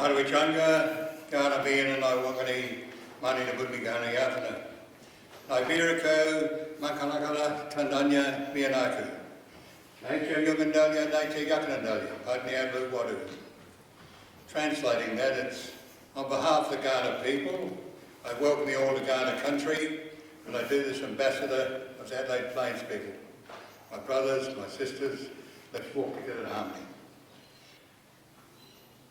Marwichanga, Ghana being and I wangani, Mani the Budmi Ghana Yatana. Iberico, Makalakala, Tandanya, Mianaku. Nature Yugandalia, Nature Yakandalia, Padniablu Wadu. Translating that, it's on behalf of the Ghana people, I welcome you all to Ghana country, and I do this ambassador of the Adelaide Plains people. My brothers, my sisters, let's walk together in harmony.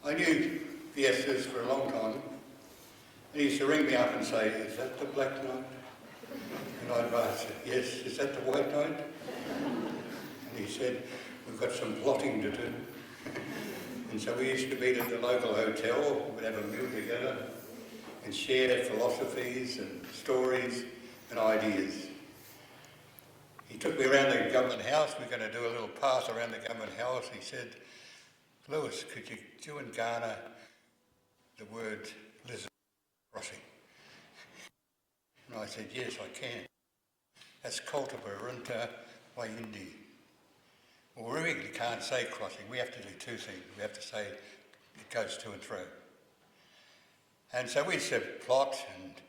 I knew Viesturs for a long time, and he used to ring me up and say, "Is that the black note?" And I'd say, "Yes, is that the white note?" And he said, "We've got some plotting to do." And so we used to meet at the local hotel, we'd have a meal together and share philosophies and stories and ideas. He took me around the government house. We're going to do a little pass around the government house. He said, "Lewis, could you do in Ghana the word lizard crossing?" And I said, "Yes, I can. That's cultivarunta wayindi." Well, we really can't say crossing. We have to do two things. We have to say it goes to and fro. And so we used to plot and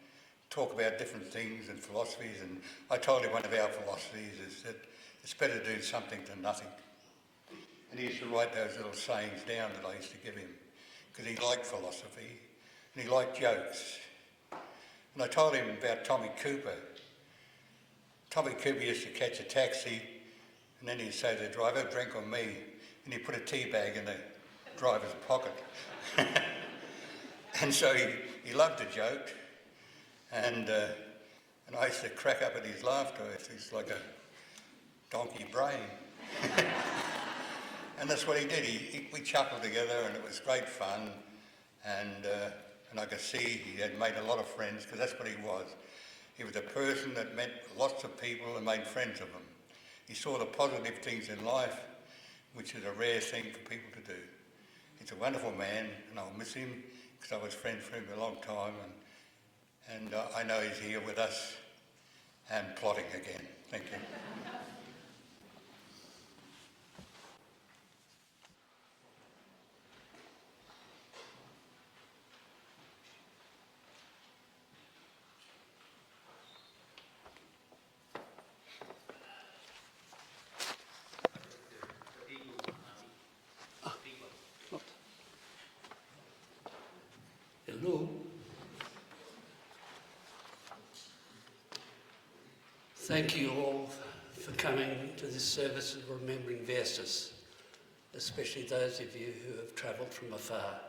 talk about different things and philosophies. And I told him one of our philosophies is that it's better to do something than nothing. And he used to write those little sayings down that I used to give him because he liked philosophy and he liked jokes. And I told him about Tommy Cooper. Tommy Cooper used to catch a taxi and then he'd say to the driver, "Drink on me," and he'd put a tea bag in the driver's pocket. And so he loved a joke, and I used to crack up at his laughter. He's like a donkey brain. And that's what he did. We chuckled together and it was great fun, and I could see he had made a lot of friends because that's what he was. He was a person that met lots of people and made friends of them. He saw the positive things in life, which is a rare thing for people to do. He's a wonderful man, and I'll miss him because I was friends for him for a long time, and I know he's here with us and plotting again. Thank you. Hello. Thank you all for coming to this service of remembering Viesturs, especially those of you who have travelled from afar.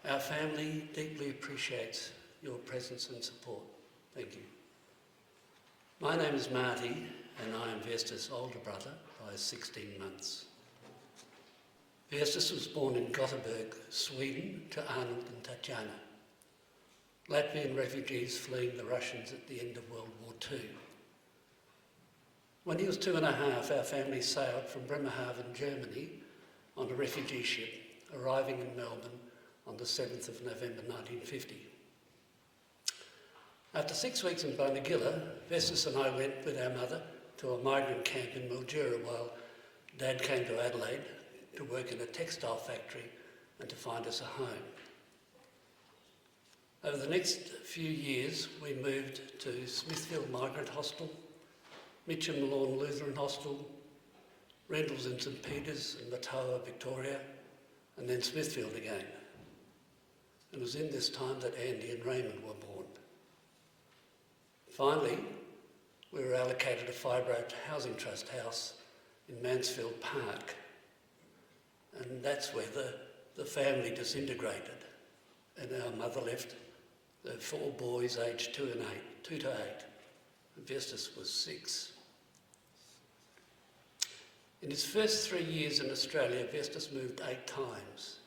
Our family deeply appreciates your presence and support. Thank you. My name is Marty, and I am Viesturs' older brother by 16 months. Viesturs was born in Gothenburg, Sweden, to Arnold and Tatjana, Latvian refugees fleeing the Russians at the end of World War II. When he was 2.5, our family sailed from Bremerhaven, Germany, on a refugee ship, arriving in Melbourne on the 7th of November 1950. After 6 weeks in Bonagilla, Viesturs and I went with our mother to a migrant camp in Mildura while Dad came to Adelaide to work in a textile factory and to find us a home. Over the next few years, we moved to Smithfield Migrant Hostel, Mitcham Lawn Lutheran Hostel, Rendles in St Peters and Matoa, Victoria, and then Smithfield again. It was in this time that Andy and Raymond were born. Finally, we were allocated a Fibro Housing Trust house in Mansfield Park, and that's where the family disintegrated, and our mother left the 4 boys aged 2 to 8, and Viesturs was 6. In his first 3 years in Australia, Viesturs moved 8 times.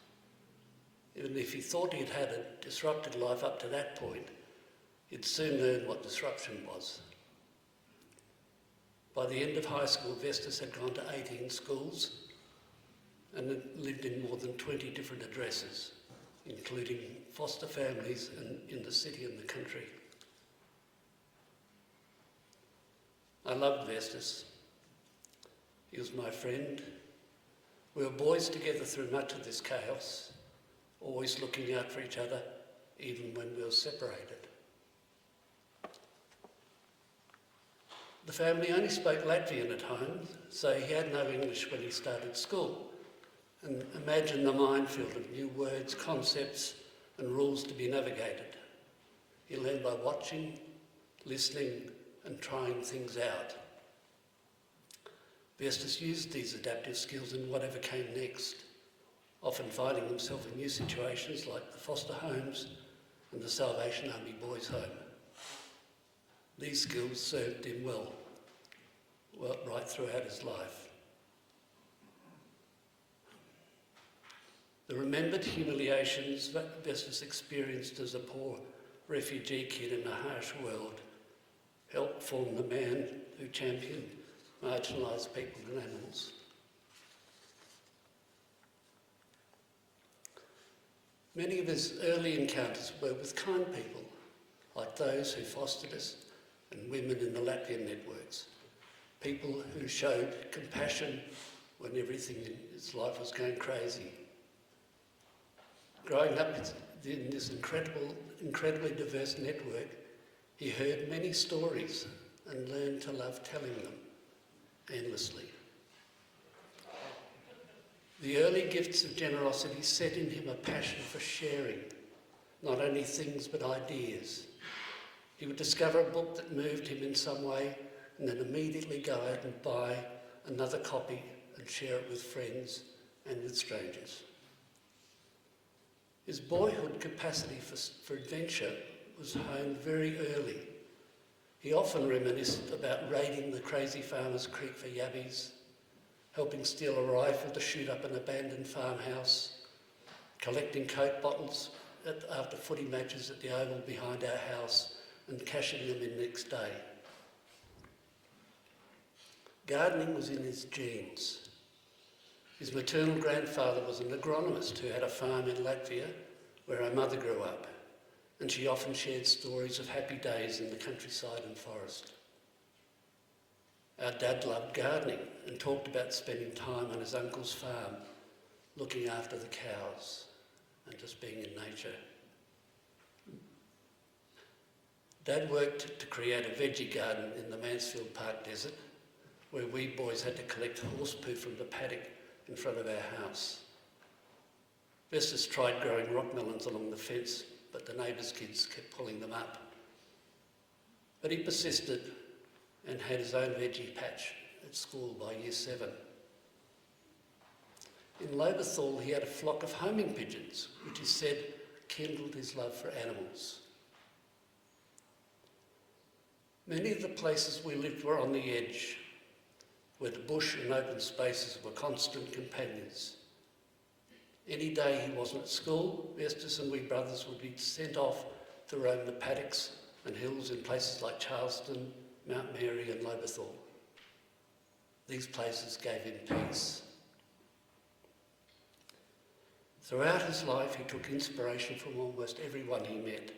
Even if he thought he'd had a disrupted life up to that point, he'd soon learned what disruption was. By the end of high school, Viesturs had gone to 18 schools and had lived in more than 20 different addresses, including foster families in the city and the country. I loved Viesturs. He was my friend. We were boys together through much of this chaos, always looking out for each other, even when we were separated. The family only spoke Latvian at home, so he had no English when he started school. And imagine the minefield of new words, concepts and rules to be navigated. He learned by watching, listening and trying things out. Viesturs used these adaptive skills in whatever came next, often finding himself in new situations like the foster homes and the Salvation Army Boys' Home. These skills served him well right throughout his life. The remembered humiliations that Viesturs experienced as a poor refugee kid in a harsh world helped form the man who championed marginalised people and animals. Many of his early encounters were with kind people, like those who fostered us and women in the Latvian networks, people who showed compassion when everything in his life was going crazy. Growing up in this incredibly diverse network, he heard many stories and learned to love telling them endlessly. The early gifts of generosity set in him a passion for sharing, not only things but ideas. He would discover a book that moved him in some way and then immediately go out and buy another copy and share it with friends and with strangers. His boyhood capacity for adventure was honed very early. He often reminisced about raiding the crazy farmer's creek for yabbies, helping steal a rifle to shoot up an abandoned farmhouse, collecting Coke bottles after footy matches at the oval behind our house and cashing them in next day. Gardening was in his genes. His maternal grandfather was an agronomist who had a farm in Latvia where our mother grew up, and she often shared stories of happy days in the countryside and forest. Our dad loved gardening and talked about spending time on his uncle's farm, looking after the cows and just being in nature. Dad worked to create a veggie garden in the Mansfield Park Desert, where we boys had to collect horse poo from the paddock in front of our house. Viesturs tried growing rock melons along the fence, but the neighbours' kids kept pulling them up. But he persisted and had his own veggie patch at school by year 7. In Lillecrap, he had a flock of homing pigeons, which he said kindled his love for animals. Many of the places we lived were on the edge, where the bush and open spaces were constant companions. Any day he wasn't at school, Viesturs and we brothers would be sent off to roam the paddocks and hills in places like Johnston, Mount Mary and Lillecrap. These places gave him peace. Throughout his life, he took inspiration from almost everyone he met.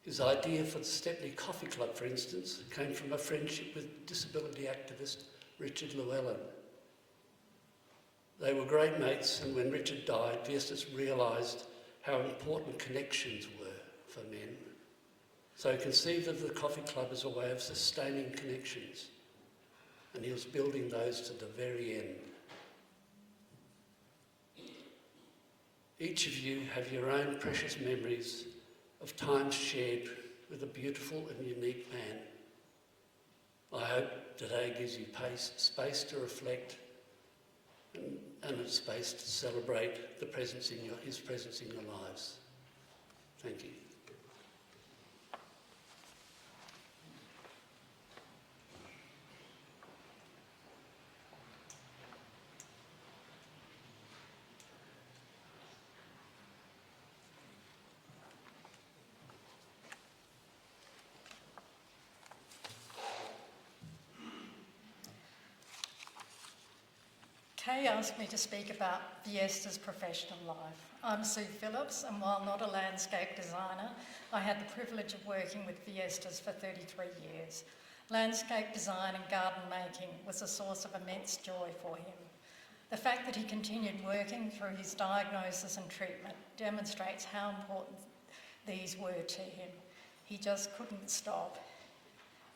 His idea for the Stepney Coffee Club, for instance, came from a friendship with disability activist Richard Llewellyn. They were great mates, and when Richard died, Viesturs realised how important connections were for men. So he conceived of the coffee club as a way of sustaining connections, and he was building those to the very end. Each of you have your own precious memories of times shared with a beautiful and unique man. I hope today gives you space to reflect and a space to celebrate his presence in your lives. Thank you. Kay asked me to speak about Viesturs' professional life. I'm Sue Phillips, and while not a landscape designer, I had the privilege of working with Viesturs for 33 years. Landscape design and garden making was a source of immense joy for him. The fact that he continued working through his diagnosis and treatment demonstrates how important these were to him. He just couldn't stop.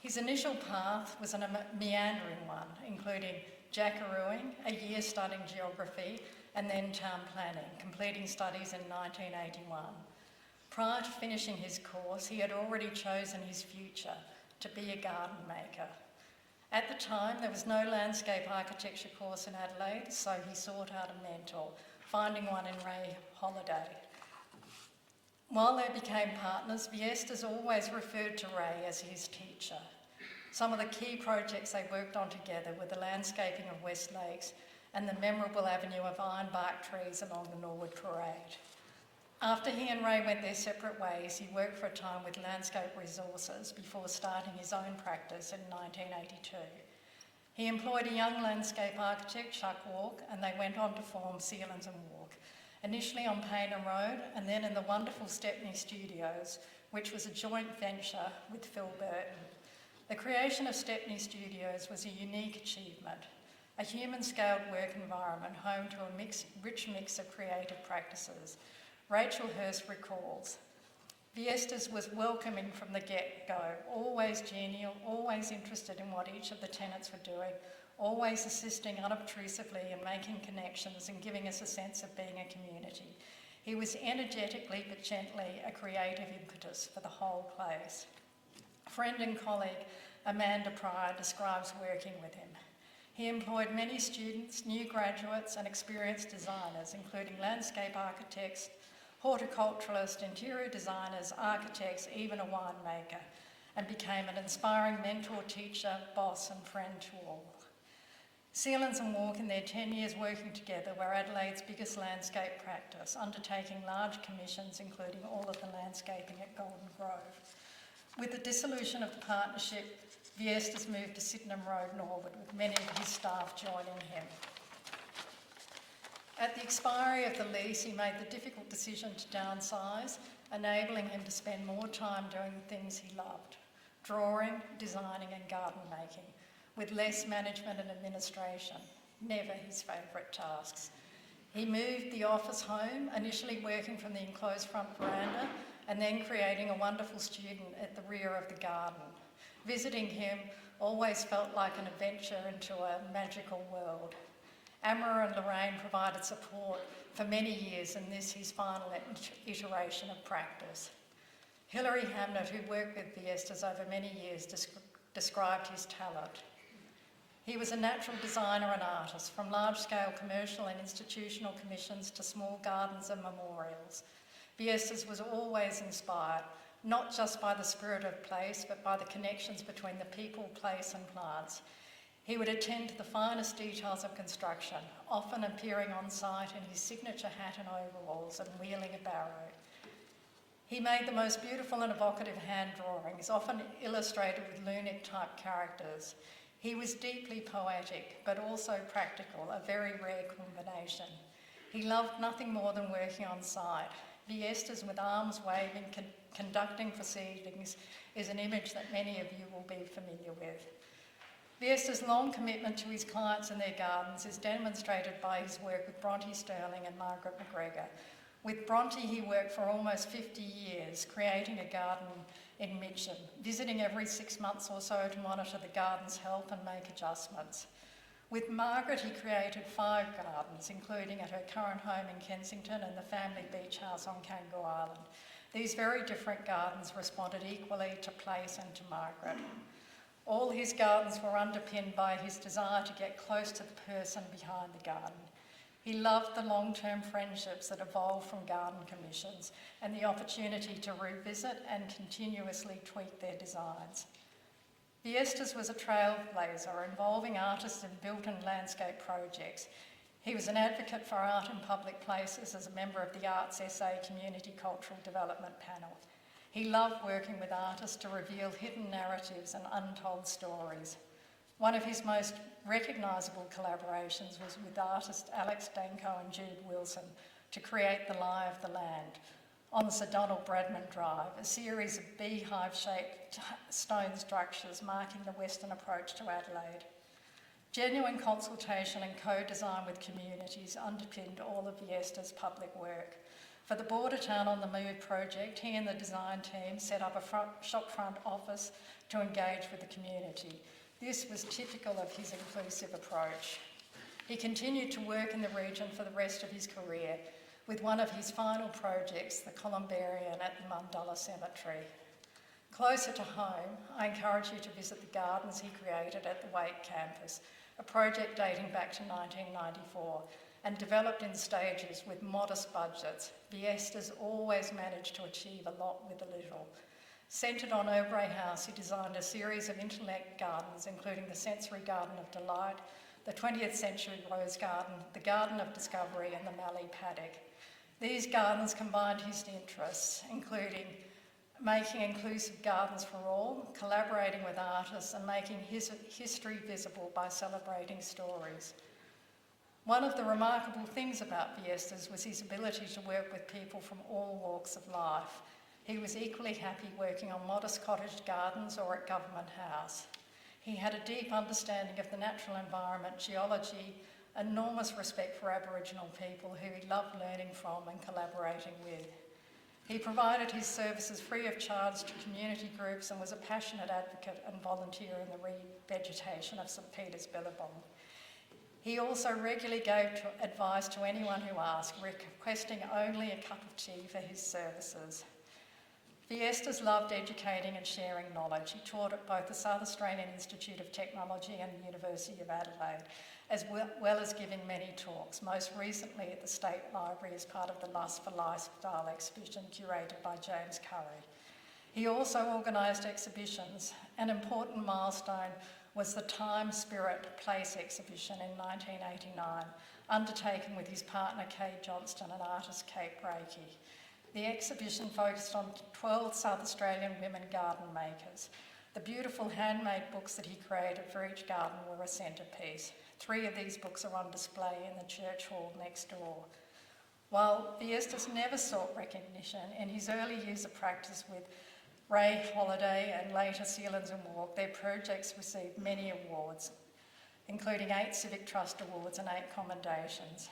His initial path was a meandering one, including jackarooing, a year studying geography, and then town planning, completing studies in 1981. Prior to finishing his course, he had already chosen his future, to be a garden maker. At the time, there was no landscape architecture course in Adelaide, so he sought out a mentor, finding one in Ray Holiday. While they became partners, Viesturs always referred to Ray as his teacher. Some of the key projects they worked on together were the landscaping of West Lakes and the memorable avenue of ironbark trees along the Norwood Parade. After he and Ray went their separate ways, he worked for a time with Landscape Resources before starting his own practice in 1982. He employed a young landscape architect, Chuck Walk, and they went on to form Cielens and Walk, initially on Paynham Road and then in the wonderful Stepney Studios, which was a joint venture with Phil Burton. The creation of Stepney Studios was a unique achievement, a human-scaled work environment home to a rich mix of creative practices. Rachel Hurst recalls, Viesturs was welcoming from the get-go, always genial, always interested in what each of the tenants were doing, always assisting unobtrusively and making connections and giving us a sense of being a community. He was energetically but gently a creative impetus for the whole place. Friend and colleague Amanda Pryor describes working with him. He employed many students, new graduates and experienced designers, including landscape architects, horticulturalists, interior designers, architects, even a winemaker, and became an inspiring mentor, teacher, boss and friend to all. Cielens and Walk, in their 10 years working together, were Adelaide's biggest landscape practice, undertaking large commissions, including all of the landscaping at Golden Grove. With the dissolution of the partnership, Viesturs moved to Sydenham Road, Norwood, with many of his staff joining him. At the expiry of the lease, he made the difficult decision to downsize, enabling him to spend more time doing the things he loved, drawing, designing and garden making, with less management and administration, never his favourite tasks. He moved the office home, initially working from the enclosed front veranda and then creating a wonderful student at the rear of the garden. Visiting him always felt like an adventure into a magical world. Amma and Lorraine provided support for many years in this, his final iteration of practice. Hilary Hamnet, who worked with Viesturs over many years, described his talent. He was a natural designer and artist, from large-scale commercial and institutional commissions to small gardens and memorials. Viesturs was always inspired, not just by the spirit of place, but by the connections between the people, place and plants. He would attend to the finest details of construction, often appearing on site in his signature hat and overalls and wheeling a barrow. He made the most beautiful and evocative hand drawings, often illustrated with Lunic-type characters. He was deeply poetic, but also practical, a very rare combination. He loved nothing more than working on site. Viesturs with arms waving, conducting proceedings is an image that many of you will be familiar with. Viesturs' long commitment to his clients and their gardens is demonstrated by his work with Bronte Sterling and Margaret McGregor. With Bronte, he worked for almost 50 years, creating a garden in Mitcham, visiting every 6 months or so to monitor the garden's health and make adjustments. With Margaret, he created 5 gardens, including at her current home in Kensington and the family beach house on Kangaroo Island. These very different gardens responded equally to place and to Margaret. All his gardens were underpinned by his desire to get close to the person behind the garden. He loved the long-term friendships that evolved from garden commissions and the opportunity to revisit and continuously tweak their designs. Viesturs was a trailblazer involving artists in built and landscape projects. He was an advocate for art in public places as a member of the Arts SA Community Cultural Development Panel. He loved working with artists to reveal hidden narratives and untold stories. One of his most recognisable collaborations was with artists Alex Danko and Jude Wilson to create The Lie of the Land on the Sir Donald Bradman Drive, a series of beehive-shaped stone structures marking the western approach to Adelaide. Genuine consultation and co-design with communities underpinned all of Viesturs' public work. For the Border Town on the Move project, he and the design team set up a shopfront office to engage with the community. This was typical of his inclusive approach. He continued to work in the region for the rest of his career, with one of his final projects, the Columbarium at the Mundalla Cemetery. Closer to home, I encourage you to visit the gardens he created at the Wake campus, a project dating back to 1994 and developed in stages with modest budgets. Viesturs always managed to achieve a lot with a little. Centred on Aubrey House, he designed a series of interlude gardens, including the Sensory Garden of Delight, the 20th Century Rose Garden, the Garden of Discovery and the Mallee Paddock. These gardens combined his interests, including making inclusive gardens for all, collaborating with artists and making his history visible by celebrating stories. One of the remarkable things about Viesturs was his ability to work with people from all walks of life. He was equally happy working on modest cottage gardens or at Government House. He had a deep understanding of the natural environment, geology, enormous respect for Aboriginal people who he loved learning from and collaborating with. He provided his services free of charge to community groups and was a passionate advocate and volunteer in the revegetation of St Peter's Billabong. He also regularly gave advice to anyone who asked, requesting only a cup of tea for his services. Viesturs loved educating and sharing knowledge. He taught at both the South Australian Institute of Technology and the University of Adelaide, as well as giving many talks, most recently at the State Library as part of the Lust for Lifestyle exhibition curated by James Curry. He also organised exhibitions. An important milestone was the Time, Spirit, Place exhibition in 1989, undertaken with his partner Kay Johnston and artist Kate Brakey. The exhibition focused on 12 South Australian women garden makers. The beautiful handmade books that he created for each garden were a centrepiece. 3 of these books are on display in the church hall next door. While Viesturs never sought recognition, in his early years of practice with Ray Holiday and later Cielens and Walk, their projects received many awards, including 8 Civic Trust Awards and 8 commendations.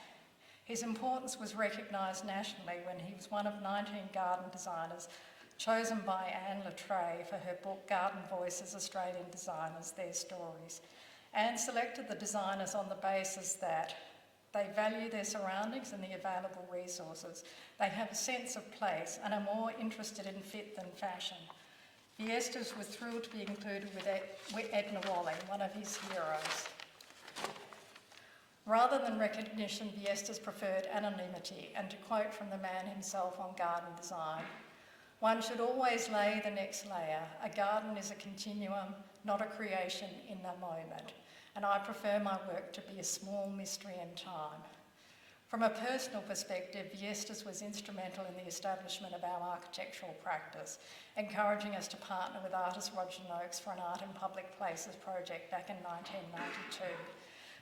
His importance was recognised nationally when he was one of 19 garden designers chosen by Anne Latray for her book Garden Voices, Australian Designers, Their Stories. Anne selected the designers on the basis that they value their surroundings and the available resources. They have a sense of place and are more interested in fit than fashion. Viesturs was thrilled to be included with Edna Walling, one of his heroes. Rather than recognition, Viesturs preferred anonymity, and to quote from the man himself on garden design, "One should always lay the next layer. A garden is a continuum, not a creation in the moment, and I prefer my work to be a small mystery in time." From a personal perspective, Viesturs was instrumental in the establishment of our architectural practice, encouraging us to partner with artist Roger Noakes for an Art in Public Places project back in 1992.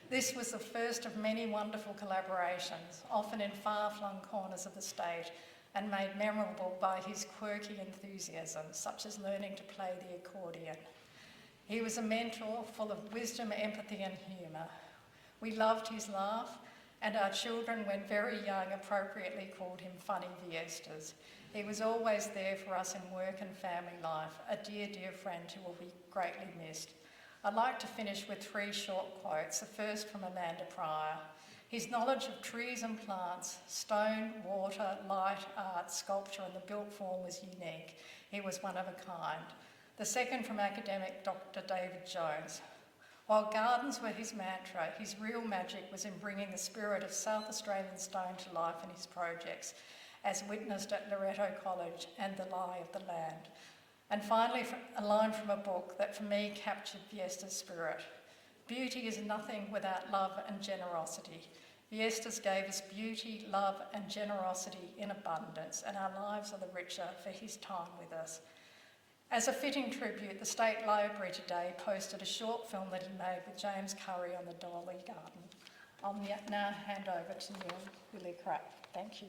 This was the first of many wonderful collaborations, often in far-flung corners of the state, and made memorable by his quirky enthusiasm, such as learning to play the accordion. He was a mentor full of wisdom, empathy and humour. We loved his laugh, and our children, when very young, appropriately called him Funny Viesturs. He was always there for us in work and family life, a dear, dear friend who will be greatly missed. I'd like to finish with 3 short quotes, the first from Amanda Pryor. His knowledge of trees and plants, stone, water, light, art, sculpture and the built form was unique. He was one of a kind. The second from academic Dr. David Jones. While gardens were his mantra, his real magic was in bringing the spirit of South Australian stone to life in his projects, as witnessed at Loreto College and The Lie of the Land. And finally, a line from a book that for me captured Viesturs' spirit. "Beauty is nothing without love and generosity. Viesturs gave us beauty, love and generosity in abundance, and our lives are the richer for his time with us." As a fitting tribute, the State Library today posted a short film that he made with James Curry on the Dolly Garden. I'll now hand over to Neil Lillecrap. Thank you.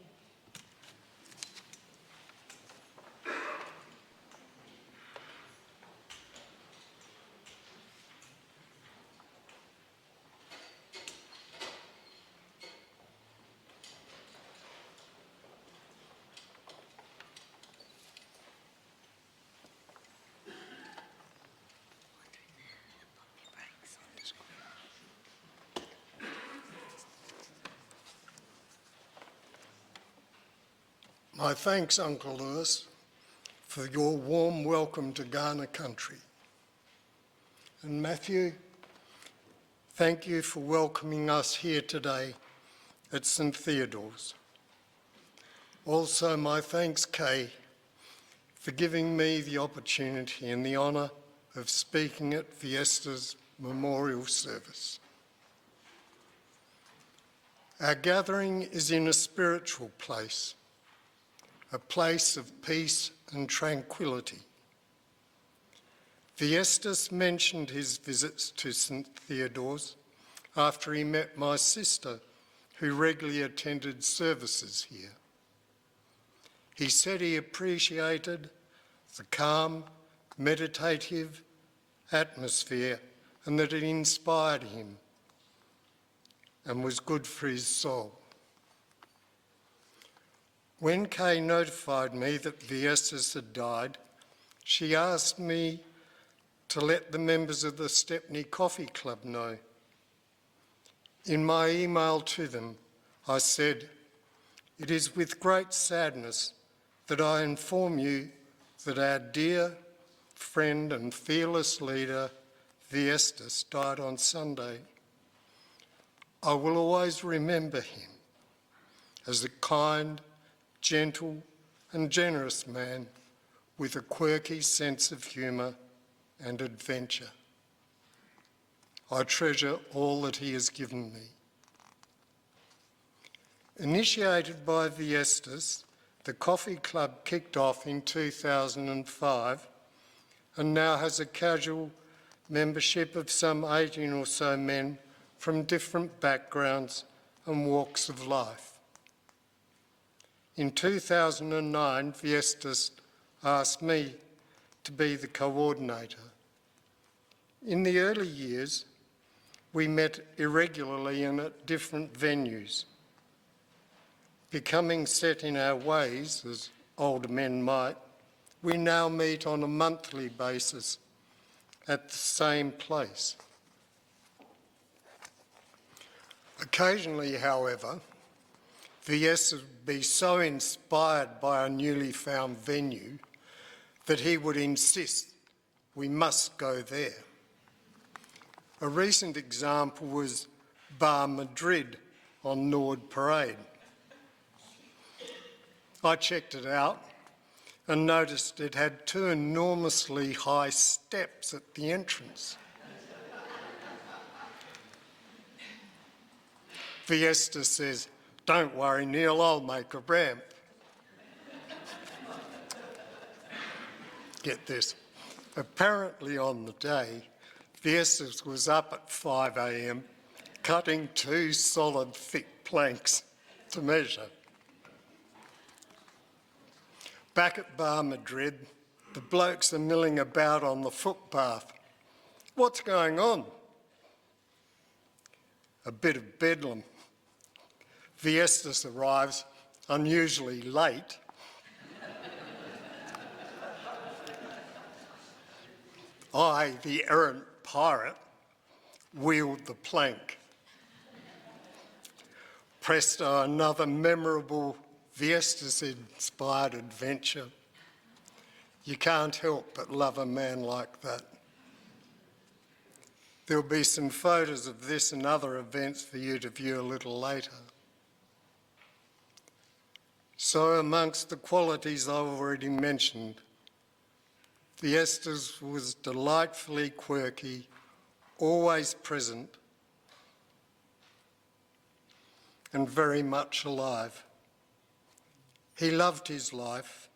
My thanks, Uncle Lewis, for your warm welcome to Ghana country. And Matthew, thank you for welcoming us here today at St Theodore's. Also, my thanks, Kay, for giving me the opportunity and the honour of speaking at Viesturs' memorial service. Our gathering is in a spiritual place, a place of peace and tranquility. Viesturs mentioned his visits to St Theodore's after he met my sister, who regularly attended services here. He said he appreciated the calm, meditative atmosphere and that it inspired him and was good for his soul. When Kay notified me that Viesturs had died, she asked me to let the members of the Stepney Coffee Club know. In my email to them, I said, "It is with great sadness that I inform you that our dear friend and fearless leader, Viesturs, died on Sunday. I will always remember him as a kind, gentle and generous man with a quirky sense of humour and adventure. I treasure all that he has given me." Initiated by Viesturs, the Coffee Club kicked off in 2005 and now has a casual membership of some 18 or so men from different backgrounds and walks of life. In 2009, Viesturs asked me to be the coordinator. In the early years, we met irregularly and at different venues. Becoming set in our ways, as older men might, we now meet on a monthly basis at the same place. Occasionally, however, Viesturs would be so inspired by our newly found venue that he would insist we must go there. A recent example was Bar Madrid on Nord Parade. I checked it out and noticed it had 2 enormously high steps at the entrance. Viesturs says, "Don't worry, Neil, I'll make a ramp." Get this, apparently on the day, Viesturs was up at 5 a.m. cutting 2 solid thick planks to measure. Back at Bar Madrid, the blokes are milling about on the footpath. What's going on? A bit of bedlam. Viesturs arrives unusually late. I, the errant pirate, wield the plank. Presto, another memorable Viesturs-inspired adventure. You can't help but love a man like that. There'll be some photos of this and other events for you to view a little later. So amongst the qualities I've already mentioned, Viesturs was delightfully quirky, always present, and very much alive. He loved his life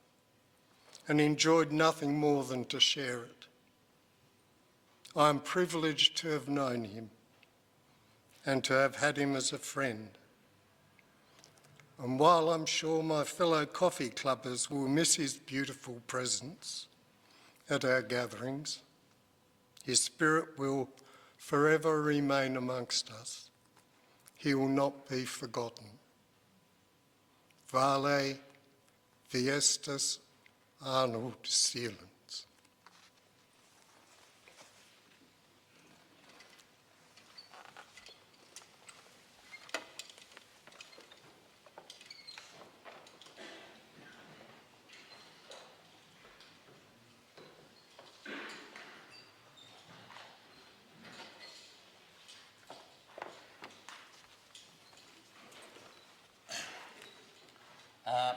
and enjoyed nothing more than to share it. I am privileged to have known him and to have had him as a friend. And while I'm sure my fellow coffee clubbers will miss his beautiful presence at our gatherings, his spirit will forever remain amongst us. He will not be forgotten. Vale Viesturs Cielens.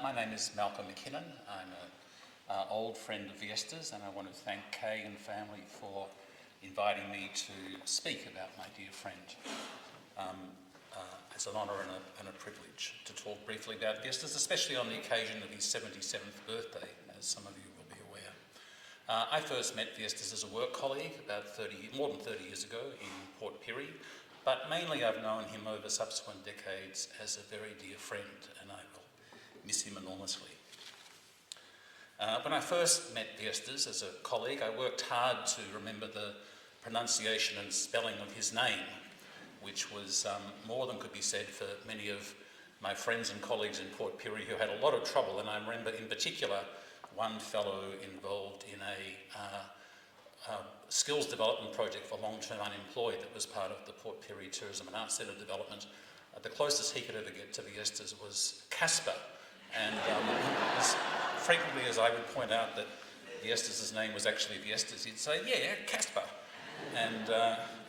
My name is Malcom McKinnon. I'm an old friend of Viesturs, and I want to thank Kay and family for inviting me to speak about my dear friend. It's an honour and a privilege to talk briefly about Viesturs, especially on the occasion of his 77th birthday, as some of you will be aware. I first met Viesturs as a work colleague about more than 30 years ago in Port Pirie, but mainly I've known him over subsequent decades as a very dear friend, and I will miss him enormously. When I first met Viesturs as a colleague, I worked hard to remember the pronunciation and spelling of his name, which was more than could be said for many of my friends and colleagues in Port Pirie who had a lot of trouble, and I remember in particular one fellow involved in a skills development project for long-term unemployed that was part of the Port Pirie Tourism and Arts Centre development. The closest he could ever get to Viesturs was Casper, and as frequently as I would point out that Viesturs' name was actually Viesturs, he'd say, "Yeah, Casper." And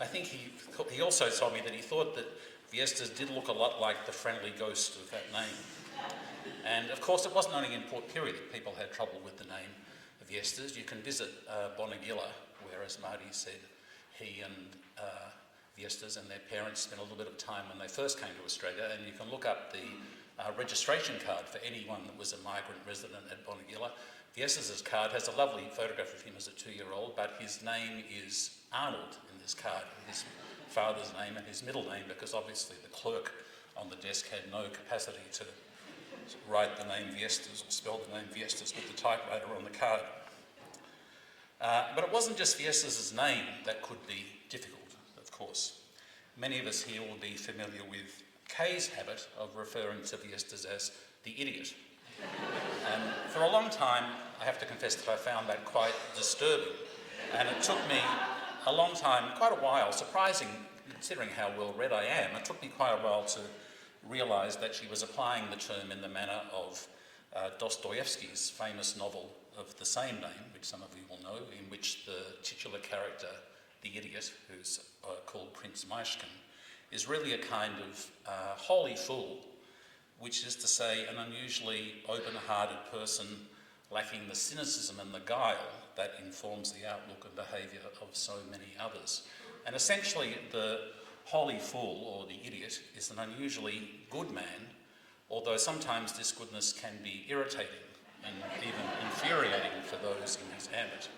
I think he also told me that he thought that Viesturs did look a lot like the friendly ghost of that name. And of course, it wasn't only in Port Pirie that people had trouble with the name of Viesturs. You can visit Bonegilla, where, as Marty said, he and Viesturs and their parents spent a little bit of time when they first came to Australia, and you can look up the registration card for anyone that was a migrant resident at Bonegilla. Viesturs' card has a lovely photograph of him as a 2-year-old, but his name is Arnold in this card, his father's name and his middle name, because obviously the clerk on the desk had no capacity to write the name Viesturs or spell the name Viesturs with the typewriter on the card. But it wasn't just Viesturs' name that could be difficult, of course. Many of us here will be familiar with Kay's habit of referring to Viesturs as the idiot. And for a long time, I have to confess that I found that quite disturbing. And it took me a long time, quite a while, surprising considering how well read I am, it took me quite a while to realise that she was applying the term in the manner of Dostoevsky's famous novel of the same name, which some of you will know, in which the titular character, the idiot, who's called Prince Myshkin, is really a kind of holy fool, which is to say an unusually open-hearted person lacking the cynicism and the guile that informs the outlook and behaviour of so many others. And essentially the holy fool, or the idiot, is an unusually good man, although sometimes this goodness can be irritating and even infuriating for those in his ambit.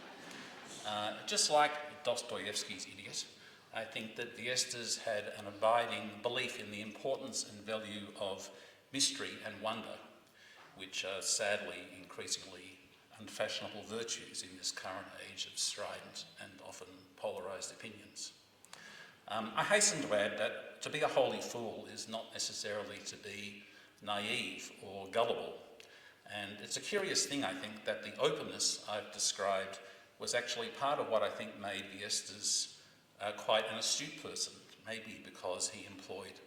Just like Dostoevsky's idiot, I think that Viesturs had an abiding belief in the importance and value of mystery and wonder, which are sadly increasingly unfashionable virtues in this current age of strident and often polarised opinions. I hasten to add that to be a holy fool is not necessarily to be naive or gullible. And it's a curious thing, I think, that the openness I've described was actually part of what I think made Viesturs quite an astute person, maybe because he employed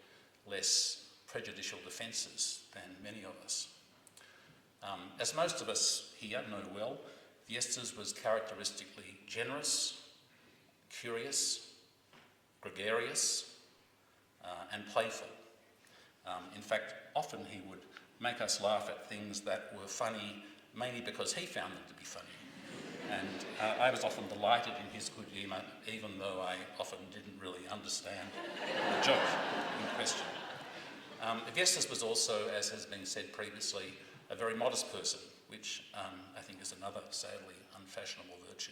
less prejudicial defences than many of us. As most of us here know well, Viesturs was characteristically generous, curious, gregarious, and playful. In fact, often he would make us laugh at things that were funny mainly because he found them to be funny. And I was often delighted in his good humour, even though I often didn't really understand the joke in question. Viesturs was also, as has been said previously, a very modest person, which I think is another sadly unfashionable virtue.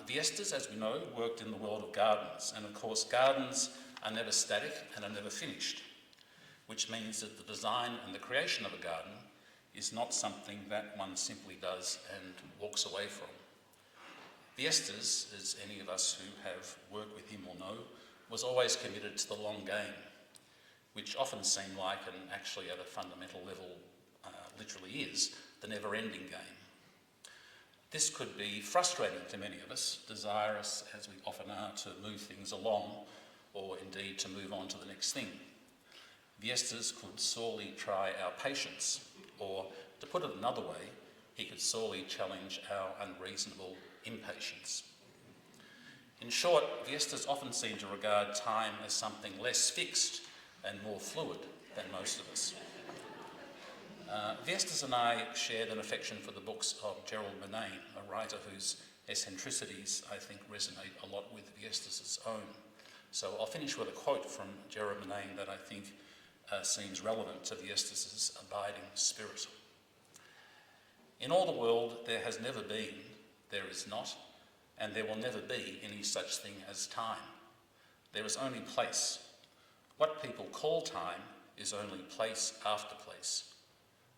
Viesturs, as we know, worked in the world of gardens, and of course gardens are never static and are never finished, which means that the design and the creation of a garden is not something that one simply does and walks away from. Viesturs, as any of us who have worked with him will know, was always committed to the long game, which often seemed like, and actually at a fundamental level literally is, the never-ending game. This could be frustrating to many of us, desirous as we often are to move things along, or indeed to move on to the next thing. Viesturs could sorely try our patience, or, to put it another way, he could sorely challenge our unreasonable impatience. In short, Viesturs often seemed to regard time as something less fixed and more fluid than most of us. Viesturs and I shared an affection for the books of Gerald Murnane, a writer whose eccentricities, I think, resonate a lot with Viesturs' own. So I'll finish with a quote from Gerald Murnane that I think seems relevant to Viesturs' abiding spirit. In all the world there has never been, there is not, and there will never be any such thing as time. There is only place. What people call time is only place after place.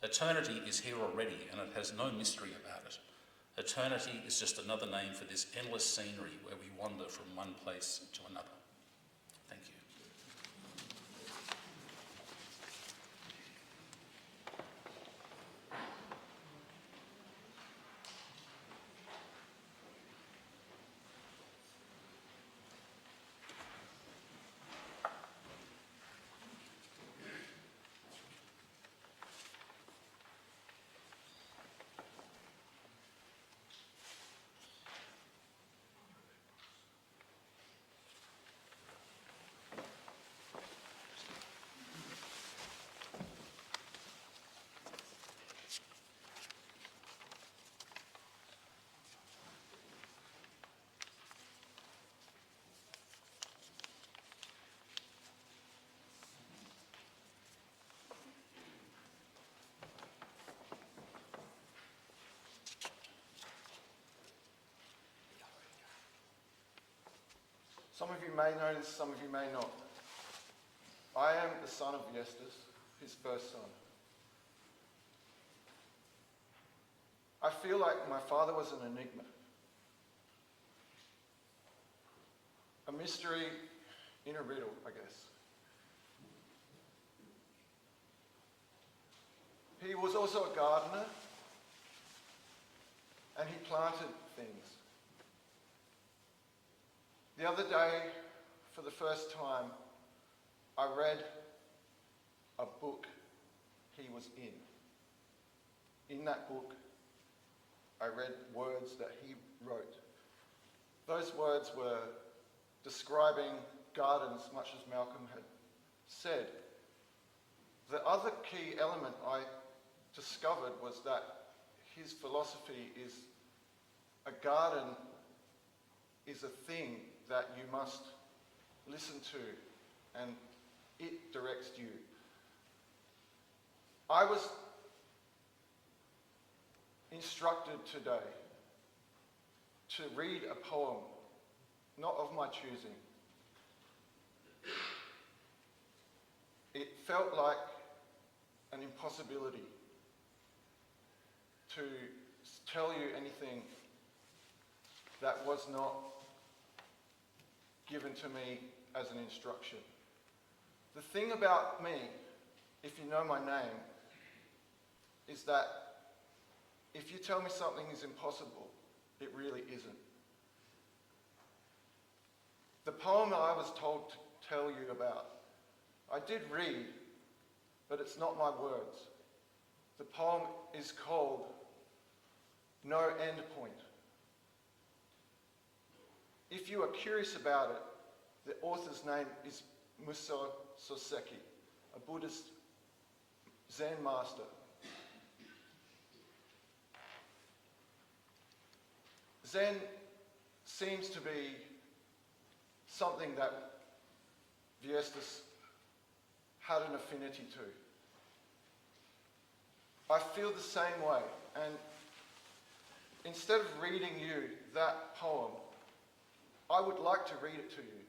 Eternity is here already, and it has no mystery about it. Eternity is just another name for this endless scenery where we wander from one place to another. Thank you. Some of you may know this, some of you may not. I am the son of Viesturs, his first son. I feel like my father was an enigma. A mystery in a riddle, I guess. He was also a gardener, and he planted things. The other day, for the first time, I read a book he was in. In that book, I read words that he wrote. Those words were describing gardens, much as Malcom had said. The other key element I discovered was that his philosophy is a garden is a thing that you must listen to, and it directs you. I was instructed today to read a poem, not of my choosing. It felt like an impossibility to tell you anything that was not given to me as an instruction. The thing about me, if you know my name, is that if you tell me something is impossible, it really isn't. The poem that I was told to tell you about, I did read, but it's not my words. The poem is called No End Point. If you are curious about it, the author's name is Muso Soseki, a Buddhist Zen master. Zen seems to be something that Viesturs had an affinity to. I feel the same way, and instead of reading you that poem, I would like to read it to you,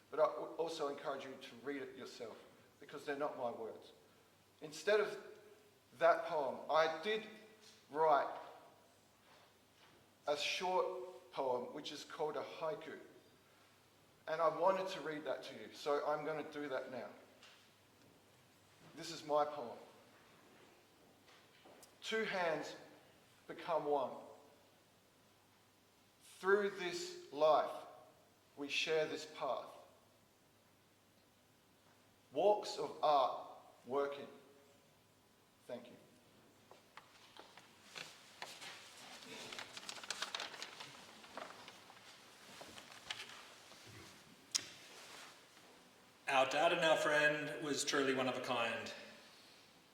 but I would also encourage you to read it yourself, because they're not my words. Instead of that poem, I did write a short poem, which is called a haiku. And I wanted to read that to you, so I'm going to do that now. This is my poem. Two hands become one. Through this life, we share this path. Walks of art working. Thank you. Our dad and our friend was truly one of a kind.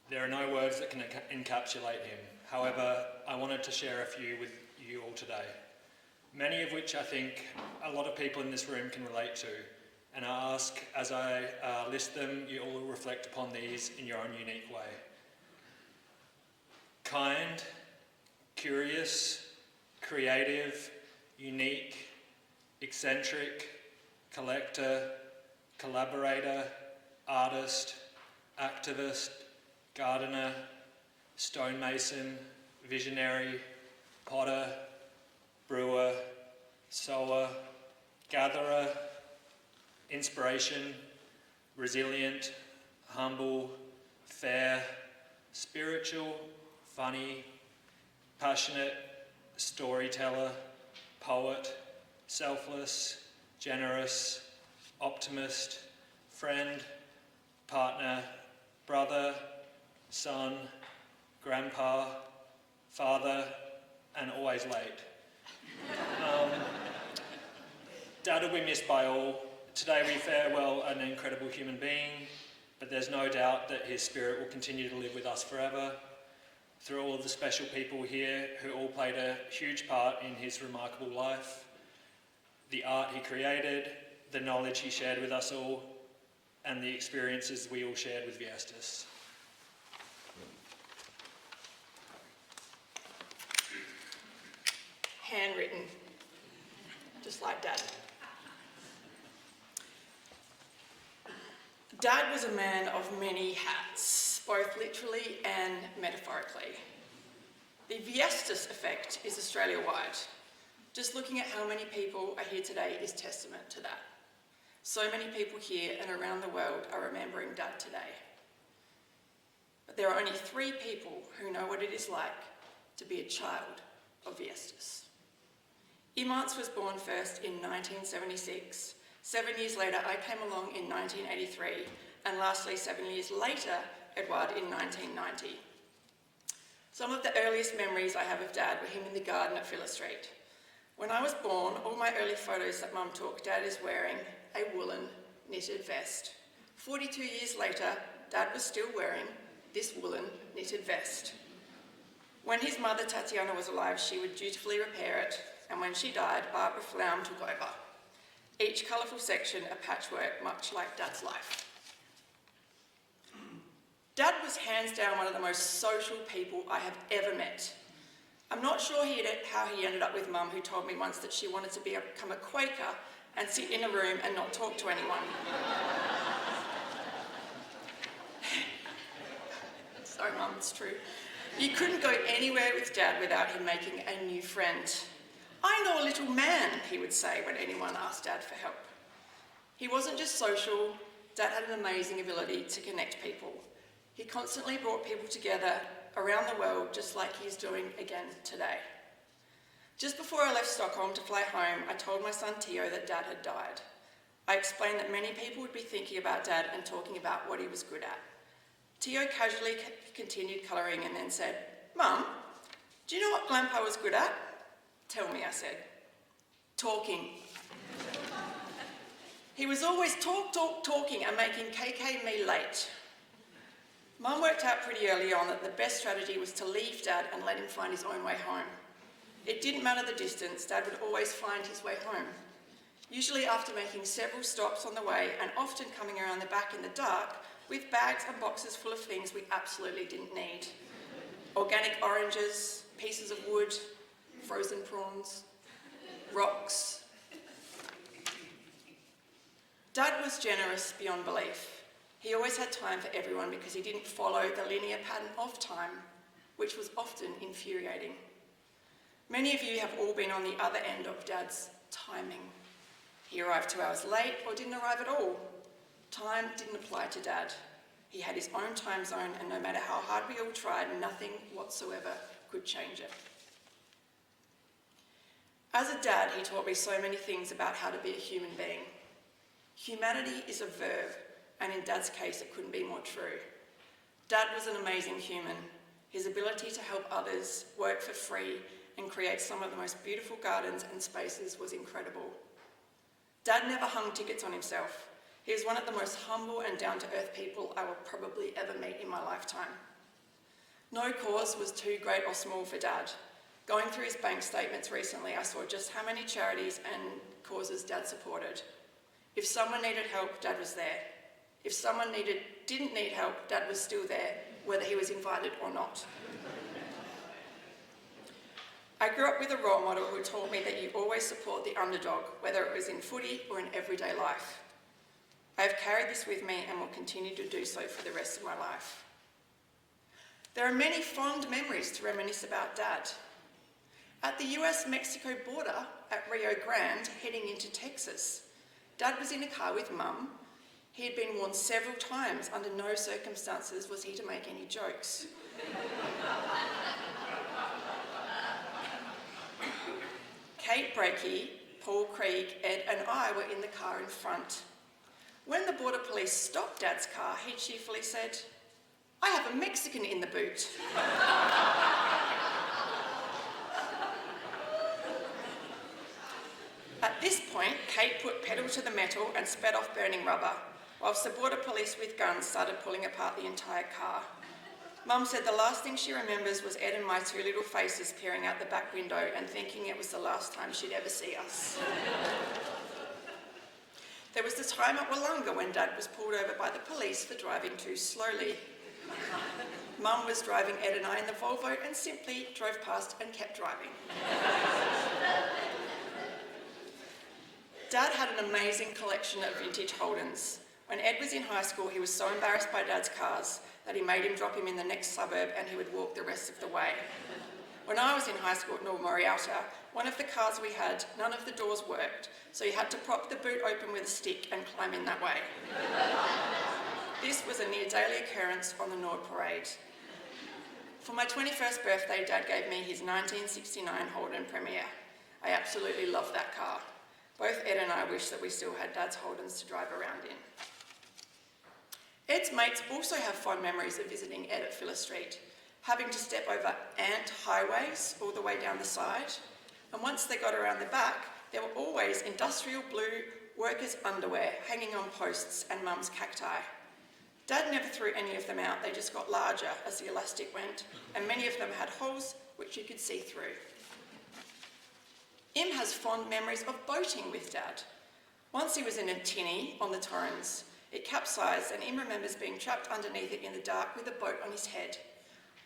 There are no words that can encapsulate him. However, I wanted to share a few with you all today, many of which I think a lot of people in this room can relate to, and I ask as I list them, you all reflect upon these in your own unique way. Kind, curious, creative, unique, eccentric, collector, collaborator, artist, activist, gardener, stonemason, visionary, potter, brewer, sower, gatherer, inspiration, resilient, humble, fair, spiritual, funny, passionate, storyteller, poet, selfless, generous, optimist, friend, partner, brother, son, grandpa, father, and always late. Dad will be missed by all. Today we farewell an incredible human being, but there's no doubt that his spirit will continue to live with us forever. Through all of the special people here who all played a huge part in his remarkable life, the art he created, the knowledge he shared with us all, and the experiences we all shared with Viesturs. Handwritten, just like Dad. Dad was a man of many hats, both literally and metaphorically. The Viesturs effect is Australia-wide. Just looking at how many people are here today is testament to that. So many people here and around the world are remembering Dad today. But there are only 3 people who know what it is like to be a child of Viesturs. Imants was born first in 1976. 7 years later, I came along in 1983, and lastly, 7 years later, Eduard in 1990. Some of the earliest memories I have of Dad were him in the garden at Phillips Street. When I was born, all my early photos that Mum took, Dad is wearing a woolen knitted vest. 42 years later, Dad was still wearing this woolen knitted vest. When his mother, Tatiana, was alive, she would dutifully repair it, and when she died, Barbara Flaum took over. Each colourful section a patchwork, much like Dad's life. Dad was hands down one of the most social people I have ever met. I'm not sure how he ended up with Mum, who told me once that she wanted to become a Quaker and sit in a room and not talk to anyone. Sorry, Mum, it's true. You couldn't go anywhere with Dad without him making a new friend. "I know a little man," he would say when anyone asked Dad for help. He wasn't just social, Dad had an amazing ability to connect people. He constantly brought people together around the world, just like he's doing again today. Just before I left Stockholm to fly home, I told my son Theo that Dad had died. I explained that many people would be thinking about Dad and talking about what he was good at. Theo casually continued colouring and then said, "Mum, do you know what Grandpa was good at?" "Tell me," I said. "Talking." He was always talking and making KK and me late. Mum worked out pretty early on that the best strategy was to leave Dad and let him find his own way home. It didn't matter the distance, Dad would always find his way home. Usually after making several stops on the way and often coming around the back in the dark with bags and boxes full of things we absolutely didn't need. Organic oranges, pieces of wood, frozen prawns, rocks. Dad was generous beyond belief. He always had time for everyone because he didn't follow the linear pattern of time, which was often infuriating. Many of you have all been on the other end of Dad's timing. He arrived 2 hours late or didn't arrive at all. Time didn't apply to Dad. He had his own time zone, and no matter how hard we all tried, nothing whatsoever could change it. As a dad, he taught me so many things about how to be a human being. Humanity is a verb, and in Dad's case, it couldn't be more true. Dad was an amazing human. His ability to help others, work for free, and create some of the most beautiful gardens and spaces was incredible. Dad never hung tickets on himself. He was one of the most humble and down-to-earth people I will probably ever meet in my lifetime. No cause was too great or small for Dad. Going through his bank statements recently, I saw just how many charities and causes Dad supported. If someone needed help, Dad was there. If someone didn't need help, Dad was still there, whether he was invited or not. I grew up with a role model who taught me that you always support the underdog, whether it was in footy or in everyday life. I have carried this with me and will continue to do so for the rest of my life. There are many fond memories to reminisce about Dad. At the US-Mexico border at Rio Grande, heading into Texas, Dad was in a car with Mum. He had been warned several times under no circumstances was he to make any jokes. Kate Brakey, Paul Krieg, Ed and I were in the car in front. When the border police stopped Dad's car, he cheerfully said, "I have a Mexican in the boot." At this point, Kate put pedal to the metal and sped off burning rubber, whilst the border police with guns started pulling apart the entire car. Mum said the last thing she remembers was Ed and my two little faces peering out the back window and thinking it was the last time she'd ever see us. There was the time at Wollonga when Dad was pulled over by the police for driving too slowly. Mum was driving Ed and I in the Volvo and simply drove past and kept driving. Dad had an amazing collection of vintage Holdens. When Ed was in high school, he was so embarrassed by Dad's cars that he made him drop him in the next suburb and he would walk the rest of the way. When I was in high school at North Morialta, one of the cars we had, none of the doors worked, so you had to prop the boot open with a stick and climb in that way. This was a near daily occurrence on the Nord Parade. For my 21st birthday, Dad gave me his 1969 Holden Premier. I absolutely loved that car. Both Ed and I wish that we still had Dad's Holdens to drive around in. Ed's mates also have fond memories of visiting Ed at Phillips Street, having to step over ant highways all the way down the side, and once they got around the back, there were always industrial blue workers' underwear hanging on posts and Mum's cacti. Dad never threw any of them out, they just got larger as the elastic went, and many of them had holes which you could see through. Im has fond memories of boating with Dad. Once he was in a tinny on the Torrens. It capsized and Im remembers being trapped underneath it in the dark with a boat on his head.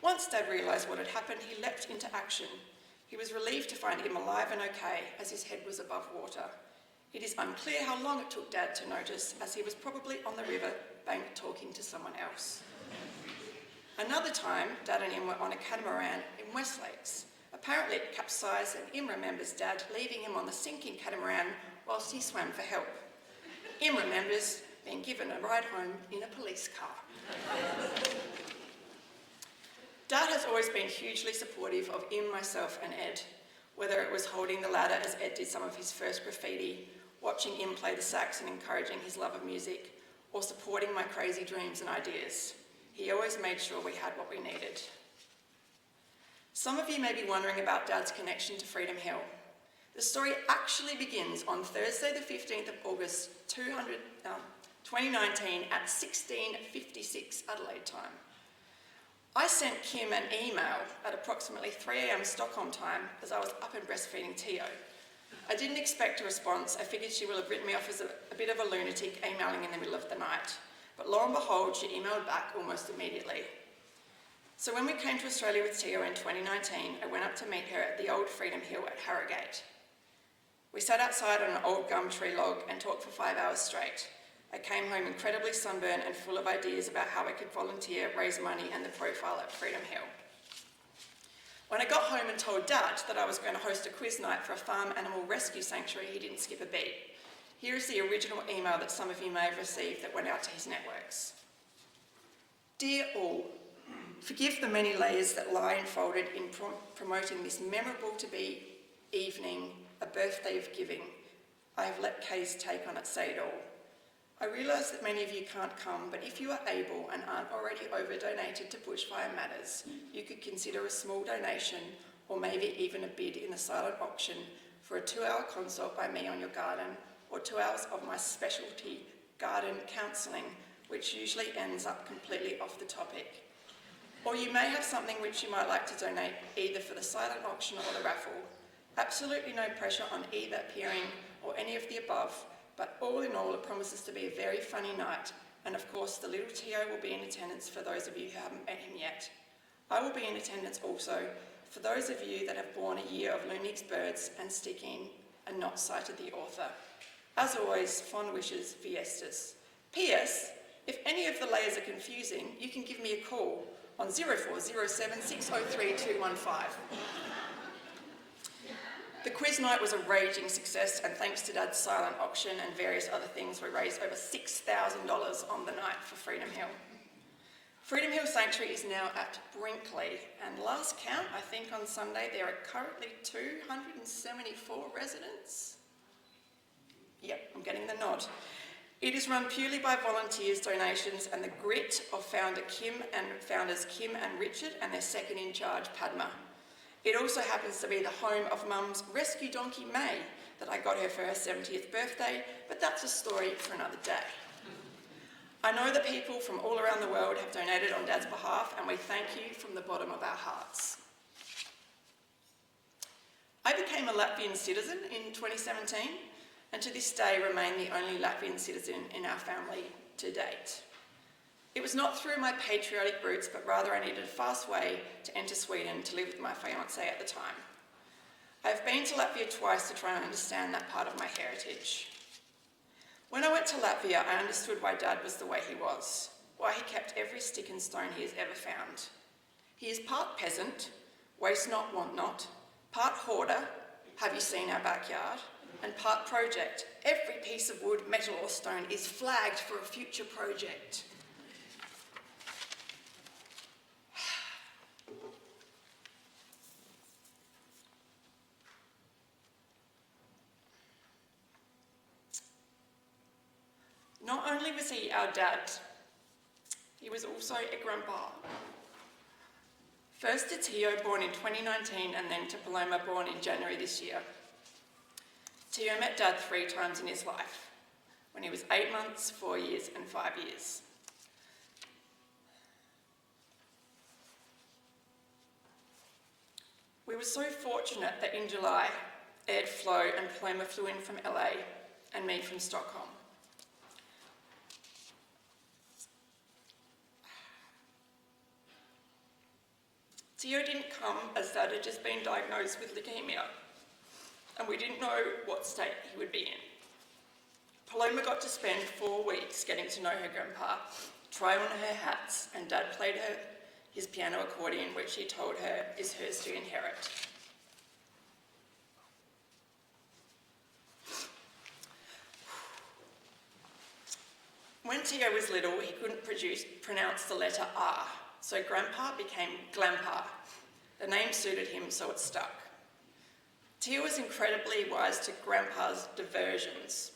Once Dad realised what had happened, he leapt into action. He was relieved to find Im alive and okay as his head was above water. It is unclear how long it took Dad to notice, as he was probably on the river bank talking to someone else. Another time, Dad and Im were on a catamaran in Westlakes. Apparently it capsized and Im remembers Dad leaving him on the sinking catamaran whilst he swam for help. Im remembers being given a ride home in a police car. Dad has always been hugely supportive of Im, myself and Ed, whether it was holding the ladder as Ed did some of his first graffiti, watching Im play the sax and encouraging his love of music, or supporting my crazy dreams and ideas. He always made sure we had what we needed. Some of you may be wondering about Dad's connection to Freedom Hill. The story actually begins on Thursday the 15th of August 2019 at 16:56 Adelaide time. I sent Kim an email at approximately 3 a.m. Stockholm time as I was up and breastfeeding Theo. I didn't expect a response. I figured she will have written me off as a bit of a lunatic emailing in the middle of the night. But lo and behold, she emailed back almost immediately. So when we came to Australia with Theo in 2019, I went up to meet her at the old Freedom Hill at Harrogate. We sat outside on an old gum tree log and talked for 5 hours straight. I came home incredibly sunburned and full of ideas about how I could volunteer, raise money and the profile at Freedom Hill. When I got home and told Dad that I was going to host a quiz night for a farm animal rescue sanctuary, he didn't skip a beat. Here is the original email that some of you may have received that went out to his networks. Dear all, forgive the many layers that lie enfolded in promoting this memorable to be evening, a birthday of giving. I have let Kay's take on it say it all. I realise that many of you can't come, but if you are able and aren't already over-donated to Bushfire Matters, you could consider a small donation or maybe even a bid in the silent auction for a 2-hour consult by me on your garden or 2 hours of my specialty garden counselling, which usually ends up completely off the topic. Or you may have something which you might like to donate either for the silent auction or the raffle. Absolutely no pressure on either appearing or any of the above, but all in all it promises to be a very funny night, and of course the little Tio will be in attendance for those of you who haven't met him yet. I will be in attendance also for those of you that have borne a year of Lunix birds and sticking and not cited the author. As always, fond wishes, Viesturs. P.S. If any of the layers are confusing, you can give me a call on 0407 603 215. The quiz night was a raging success, and thanks to Dad's silent auction and various other things, we raised over $6,000 on the night for Freedom Hill. Freedom Hill Sanctuary is now at Brinkley, and last count, I think on Sunday, there are currently 274 residents. Yep, I'm getting the nod. It is run purely by volunteers, donations, and the grit of founders Kim and Richard and their second in charge, Padma. It also happens to be the home of Mum's rescue donkey, May, that I got her for her 70th birthday, but that's a story for another day. I know that people from all around the world have donated on Dad's behalf, and we thank you from the bottom of our hearts. I became a Latvian citizen in 2017, and to this day remain the only Latvian citizen in our family to date. It was not through my patriotic roots, but rather I needed a fast way to enter Sweden to live with my fiancé at the time. I have been to Latvia twice to try and understand that part of my heritage. When I went to Latvia, I understood why Dad was the way he was, why he kept every stick and stone he has ever found. He is part peasant, waste not, want not, part hoarder, have you seen our backyard, and part project. Every piece of wood, metal or stone is flagged for a future project. Not only was he our dad, he was also a grandpa. First to Tio, born in 2019, and then to Paloma, born in January this year. Tio met Dad 3 times in his life, when he was 8 months, 4 years and 5 years. We were so fortunate that in July, Ed, Flo and Paloma flew in from LA and me from Stockholm. Tio didn't come as Dad had just been diagnosed with leukemia, and we didn't know what state he would be in. Paloma got to spend 4 weeks getting to know her grandpa, try on her hats, and Dad played her his piano accordion, which he told her is hers to inherit. When Tio was little, he couldn't pronounce the letter R, so Grandpa became Glampa. The name suited him, so it stuck. Tio was incredibly wise to Grandpa's diversions.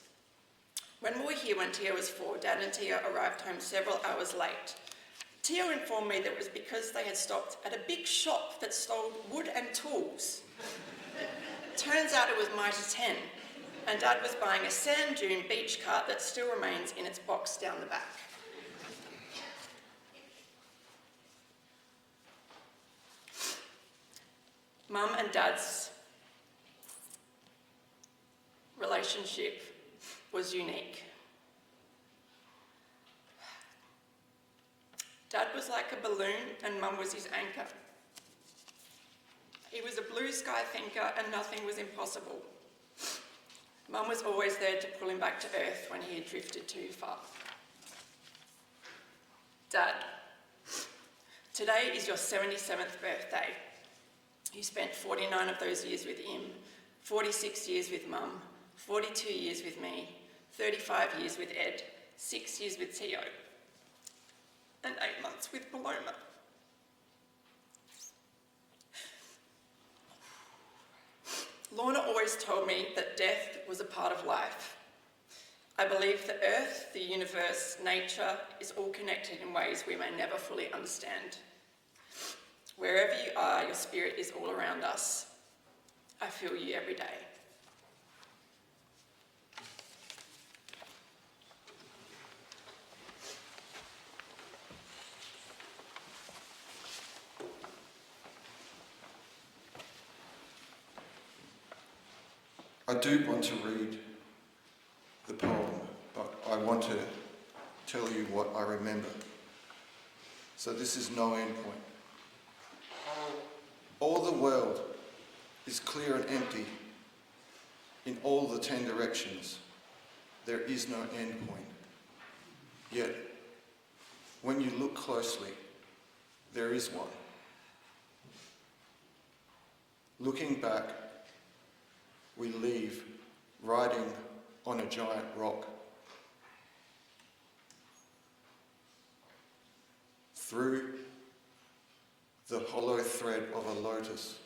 When we were here when Tio was 4, Dad and Tio arrived home several hours late. Tio informed me that it was because they had stopped at a big shop that sold wood and tools. Turns out it was Mitre 10, and Dad was buying a sand dune beach cart that still remains in its box down the back. Mum and Dad's relationship was unique. Dad was like a balloon and Mum was his anchor. He was a blue sky thinker and nothing was impossible. Mum was always there to pull him back to earth when he had drifted too far. Dad, today is your 77th birthday. You spent 49 of those years with him, 46 years with Mum, 42 years with me, 35 years with Ed, 6 years with Tio, and 8 months with Paloma. Lorna always told me that death was a part of life. I believe the earth, the universe, nature is all connected in ways we may never fully understand. Wherever you are, your spirit is all around us. I feel you every day. I do want to read the poem, but I want to tell you what I remember. So this is no end point. All the world is clear and empty in all the 10 directions. There is no end point. Yet, when you look closely, there is one. Looking back, we leave riding on a giant rock. Through the hollow thread of a lotus,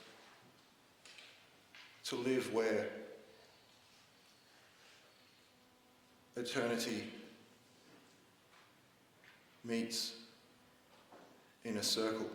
to live where eternity meets in a circle.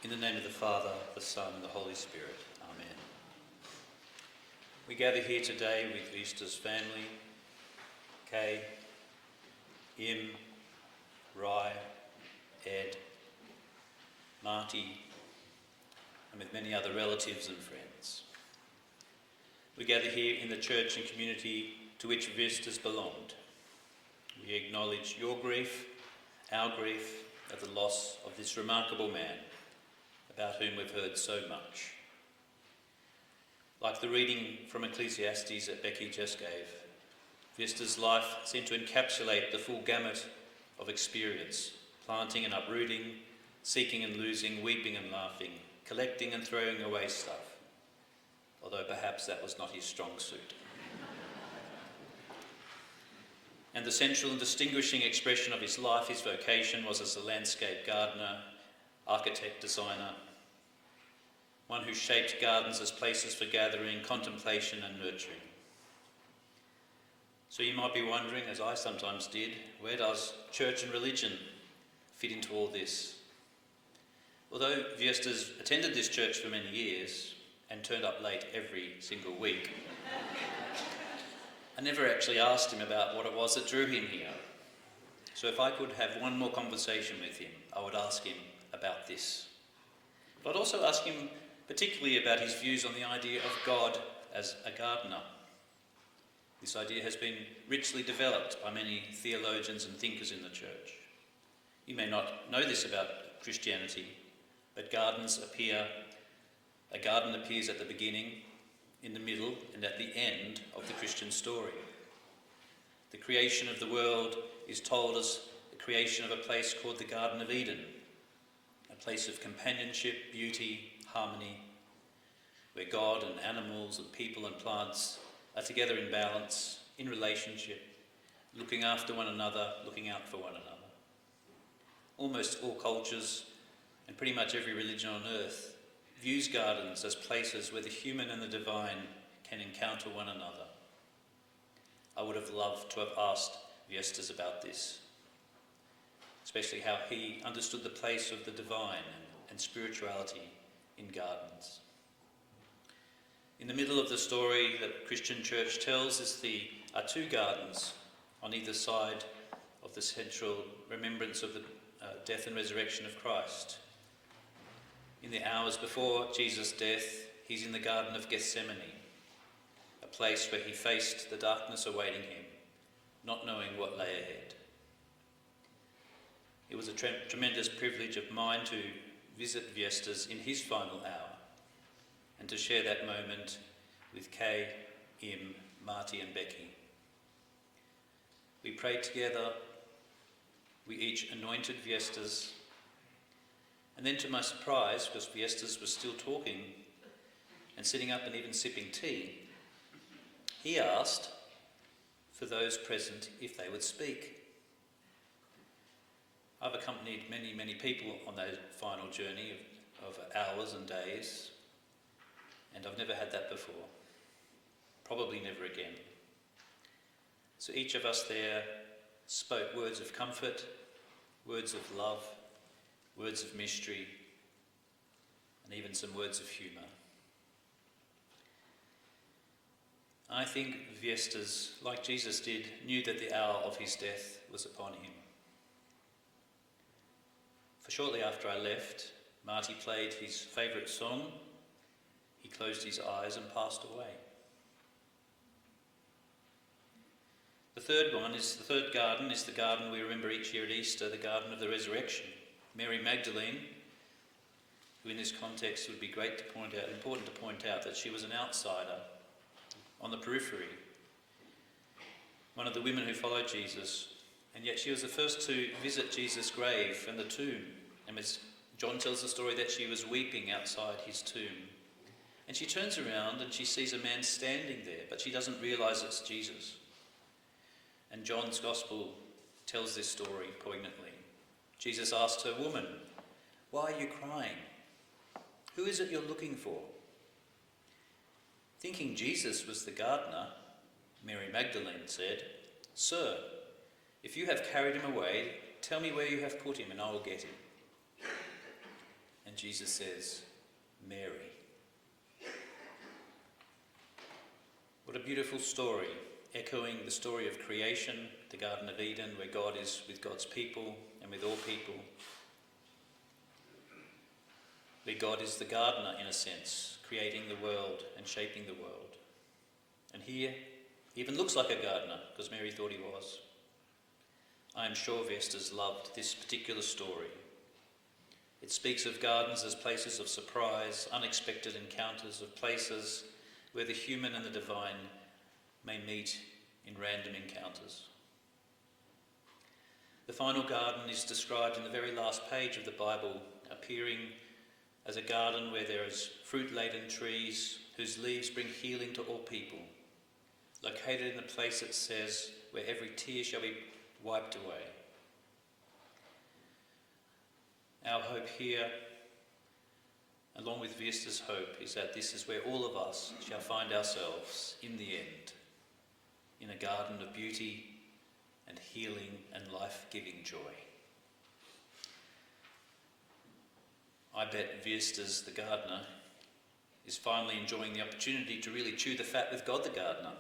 In the name of the Father, the Son, and the Holy Spirit. Amen. We gather here today with Viesturs family, Kay, Im, Rai, Ed, Marty, and with many other relatives and friends. We gather here in the church and community to which Viesturs belonged. We acknowledge your grief, our grief, at the loss of this remarkable man, about whom we've heard so much. Like the reading from Ecclesiastes that Becky just gave, Viesturs' life seemed to encapsulate the full gamut of experience, planting and uprooting, seeking and losing, weeping and laughing, collecting and throwing away stuff, although perhaps that was not his strong suit. And the central and distinguishing expression of his life, his vocation, was as a landscape gardener, architect, designer, one who shaped gardens as places for gathering, contemplation and nurturing. So you might be wondering, as I sometimes did, where does church and religion fit into all this? Although Viesturs attended this church for many years and turned up late every single week, I never actually asked him about what it was that drew him here. So if I could have one more conversation with him, I would ask him about this. But I'd also ask him particularly about his views on the idea of God as a gardener. This idea has been richly developed by many theologians and thinkers in the church. You may not know this about Christianity, but a garden appears at the beginning, in the middle, and at the end of the Christian story. The creation of the world is told as the creation of a place called the Garden of Eden, a place of companionship, beauty, harmony, where God and animals and people and plants are together in balance, in relationship, looking after one another, looking out for one another. Almost all cultures and pretty much every religion on earth views gardens as places where the human and the divine can encounter one another. I would have loved to have asked Viesturs about this, especially how he understood the place of the divine and spirituality in gardens. In the middle of the story that Christian church tells are two gardens on either side of the central remembrance of the death and resurrection of Christ. In the hours before Jesus' death, he's in the Garden of Gethsemane, a place where he faced the darkness awaiting him, not knowing what lay ahead. It was a tremendous privilege of mine to visit Viesturs in his final hour and to share that moment with Kay, Im, Marty and Becky. We prayed together, we each anointed Viesturs, and then to my surprise, because Viesturs was still talking and sitting up and even sipping tea, he asked for those present if they would speak. I've accompanied many, many people on that final journey of hours and days, and I've never had that before. Probably never again. So each of us there spoke words of comfort, words of love, words of mystery, and even some words of humour. I think Viesturs, like Jesus did, knew that the hour of his death was upon him. For shortly after I left, Marty played his favourite song. He closed his eyes and passed away. The third garden is the garden we remember each year at Easter, the Garden of the Resurrection. Mary Magdalene, who in this context would be important to point out that she was an outsider on the periphery, one of the women who followed Jesus, and yet she was the first to visit Jesus' grave and the tomb. And as John tells the story that she was weeping outside his tomb. And she turns around and she sees a man standing there, but she doesn't realise it's Jesus. And John's Gospel tells this story poignantly. Jesus asked her, "Woman, why are you crying? Who is it you're looking for?" Thinking Jesus was the gardener, Mary Magdalene said, "Sir, if you have carried him away, tell me where you have put him and I will get him." And Jesus says, Mary. What a beautiful story, echoing the story of creation, the Garden of Eden, where God is with God's people and with all people. Where God is the gardener, in a sense, creating the world and shaping the world. And here, he even looks like a gardener, because Mary thought he was. I am sure Viesturs loved this particular story. It speaks of gardens as places of surprise, unexpected encounters, of places where the human and the divine may meet in random encounters. The final garden is described in the very last page of the Bible, appearing as a garden where there is fruit-laden trees whose leaves bring healing to all people, located in a place, it says, where every tear shall be wiped away. Our hope here, along with Viesturs' hope, is that this is where all of us shall find ourselves in the end, in a garden of beauty and healing and life-giving joy. I bet Viesturs, the gardener, is finally enjoying the opportunity to really chew the fat with God, the gardener.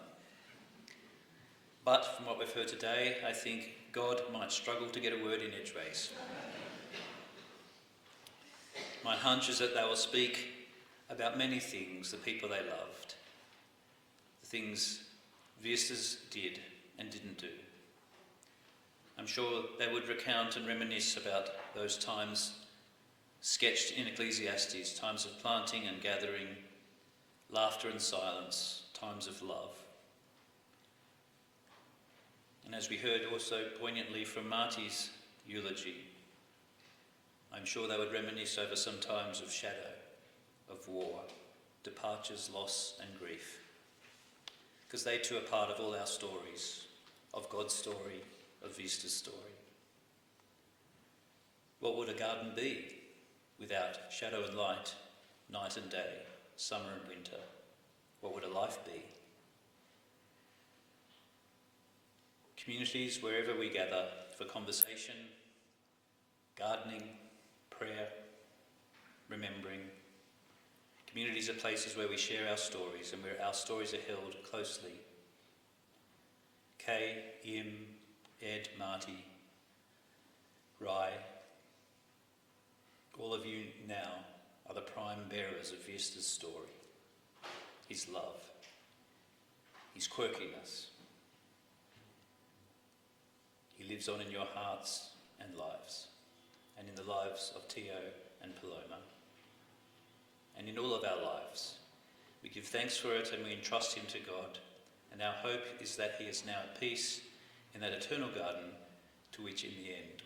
But from what we've heard today, I think God might struggle to get a word in edgeways. My hunch is that they will speak about many things, the people they loved, the things Viesturs did and didn't do. I'm sure they would recount and reminisce about those times sketched in Ecclesiastes, times of planting and gathering, laughter and silence, times of love. And as we heard also poignantly from Marty's eulogy, I'm sure they would reminisce over some times of shadow, of war, departures, loss and grief. Because they too are part of all our stories, of God's story, of Viesturs' story. What would a garden be without shadow and light, night and day, summer and winter? What would a life be? Communities wherever we gather for conversation, gardening, prayer, remembering. Communities are places where we share our stories and where our stories are held closely. Kay, Im, Ed, Marty, Rai, all of you now are the prime bearers of Viesturs' story, his love, his quirkiness. He lives on in your hearts and lives, and in the lives of Theo and Paloma, and in all of our lives. We give thanks for it and we entrust him to God, and our hope is that he is now at peace in that eternal garden to which in the end